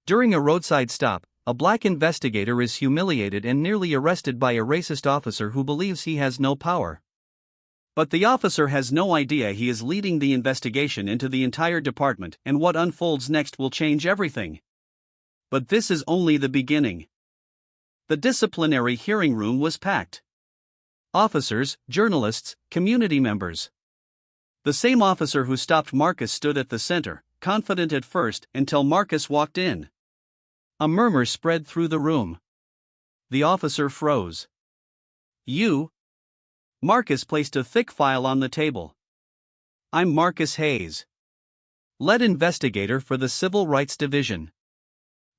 During a roadside stop, a black investigator is humiliated and nearly arrested by a racist officer who believes he has no power. But the officer has no idea he is leading the investigation into the entire department, and what unfolds next will change everything. But this is only the beginning. The disciplinary hearing room was packed. Officers, journalists, community members. The same officer who stopped Marcus stood at the center, confident at first, until Marcus walked in. A murmur spread through the room. The officer froze. "You?" Marcus placed a thick file on the table. "I'm Marcus Hayes, lead investigator for the Civil Rights Division.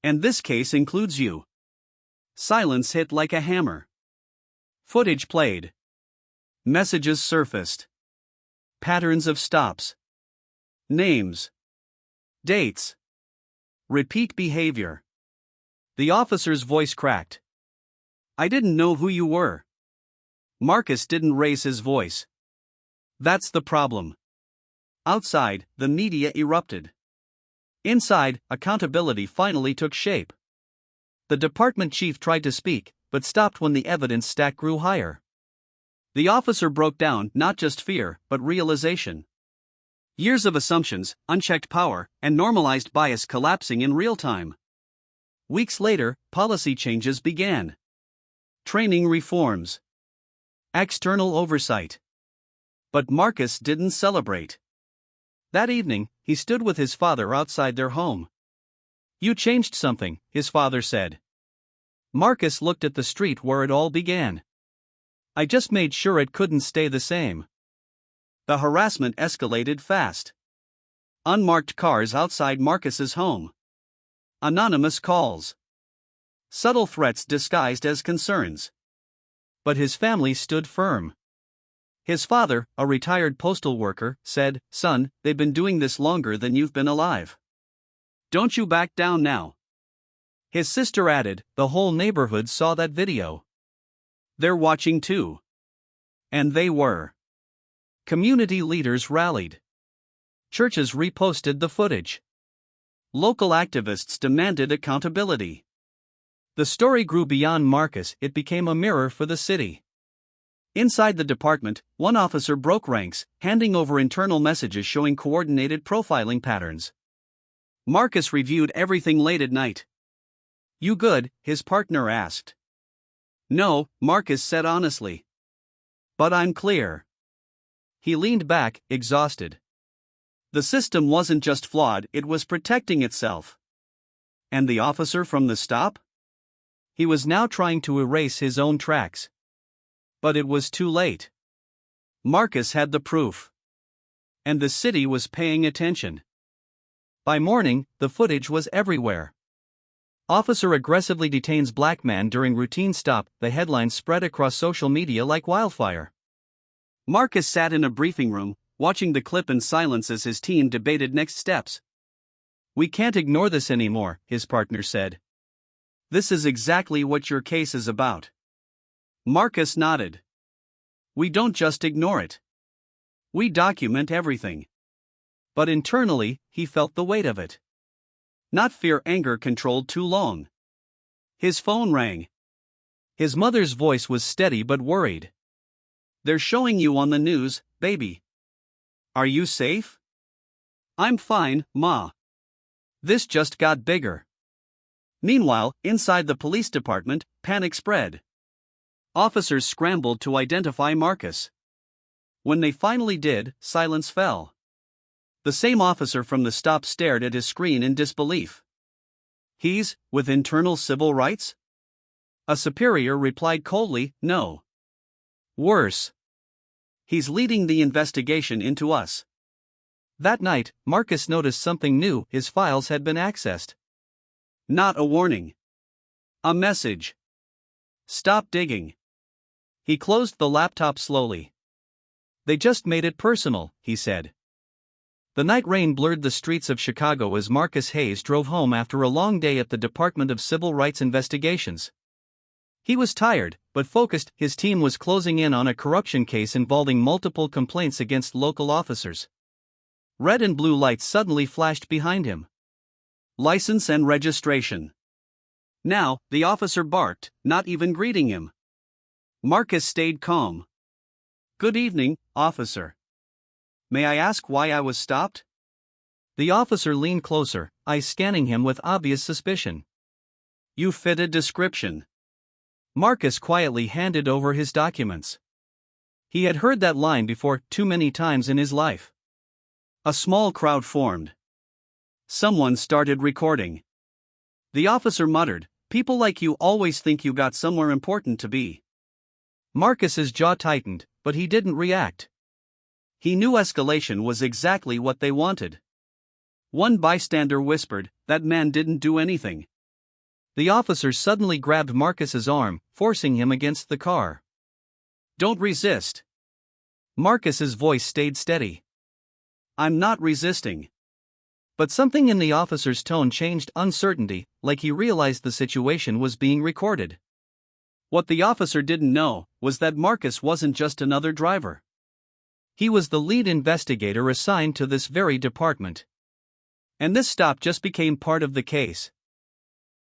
And this case includes you." Silence hit like a hammer. Footage played. Messages surfaced. Patterns of stops. Names. Dates. Repeat behavior. The officer's voice cracked. "I didn't know who you were." Marcus didn't raise his voice. That's the problem. Outside, the media erupted. Inside, accountability finally took shape. The department chief tried to speak, but stopped when the evidence stack grew higher. The officer broke down, not just fear, but realization. Years of assumptions, unchecked power, and normalized bias collapsing in real time. Weeks later, policy changes began. Training reforms. External oversight. But Marcus didn't celebrate. That evening, he stood with his father outside their home. "You changed something," his father said. Marcus looked at the street where it all began. "I just made sure it couldn't stay the same." The harassment escalated fast. Unmarked cars outside Marcus's home. Anonymous calls. Subtle threats disguised as concerns. But his family stood firm. His father, a retired postal worker, said, "Son, they've been doing this longer than you've been alive. Don't you back down now." His sister added, "The whole neighborhood saw that video. They're watching too." And they were. Community leaders rallied. Churches reposted the footage. Local activists demanded accountability. The story grew beyond Marcus, it became a mirror for the city. Inside the department, one officer broke ranks, handing over internal messages showing coordinated profiling patterns. Marcus reviewed everything late at night. "You good?" his partner asked. "No," Marcus said honestly. "But I'm clear." He leaned back, exhausted. The system wasn't just flawed, it was protecting itself. And the officer from the stop? He was now trying to erase his own tracks. But it was too late. Marcus had the proof. And the city was paying attention. By morning, the footage was everywhere. "Officer aggressively detains black man during routine stop," the headlines spread across social media like wildfire. Marcus sat in a briefing room, watching the clip in silence as his team debated next steps. "We can't ignore this anymore," his partner said. "This is exactly what your case is about." Marcus nodded. "We don't just ignore it. We document everything." But internally, he felt the weight of it. Not fear, anger controlled too long. His phone rang. His mother's voice was steady but worried. "They're showing you on the news, baby. Are you safe?" "I'm fine, Ma." This just got bigger. Meanwhile, inside the police department, panic spread. Officers scrambled to identify Marcus. When they finally did, silence fell. The same officer from the stop stared at his screen in disbelief. "He's with internal civil rights?" A superior replied coldly, "No. Worse. He's leading the investigation into us." That night, Marcus noticed something new: his files had been accessed. Not a warning. A message. "Stop digging." He closed the laptop slowly. "They just made it personal," he said. The night rain blurred the streets of Chicago as Marcus Hayes drove home after a long day at the Department of Civil Rights Investigations. He was tired, but focused. His team was closing in on a corruption case involving multiple complaints against local officers. Red and blue lights suddenly flashed behind him. License and registration. Now, the officer barked, not even greeting him. Marcus stayed calm. Good evening, officer. May I ask why I was stopped? The officer leaned closer, eyes scanning him with obvious suspicion. You fit a description. Marcus quietly handed over his documents. He had heard that line before too many times in his life. A small crowd formed. Someone started recording. The officer muttered, "People like you always think you got somewhere important to be." Marcus's jaw tightened, but he didn't react. He knew escalation was exactly what they wanted. One bystander whispered, "That man didn't do anything." The officer suddenly grabbed Marcus's arm, forcing him against the car. Don't resist. Marcus's voice stayed steady. I'm not resisting. But something in the officer's tone changed, uncertainty, like he realized the situation was being recorded. What the officer didn't know was that Marcus wasn't just another driver. He was the lead investigator assigned to this very department. And this stop just became part of the case.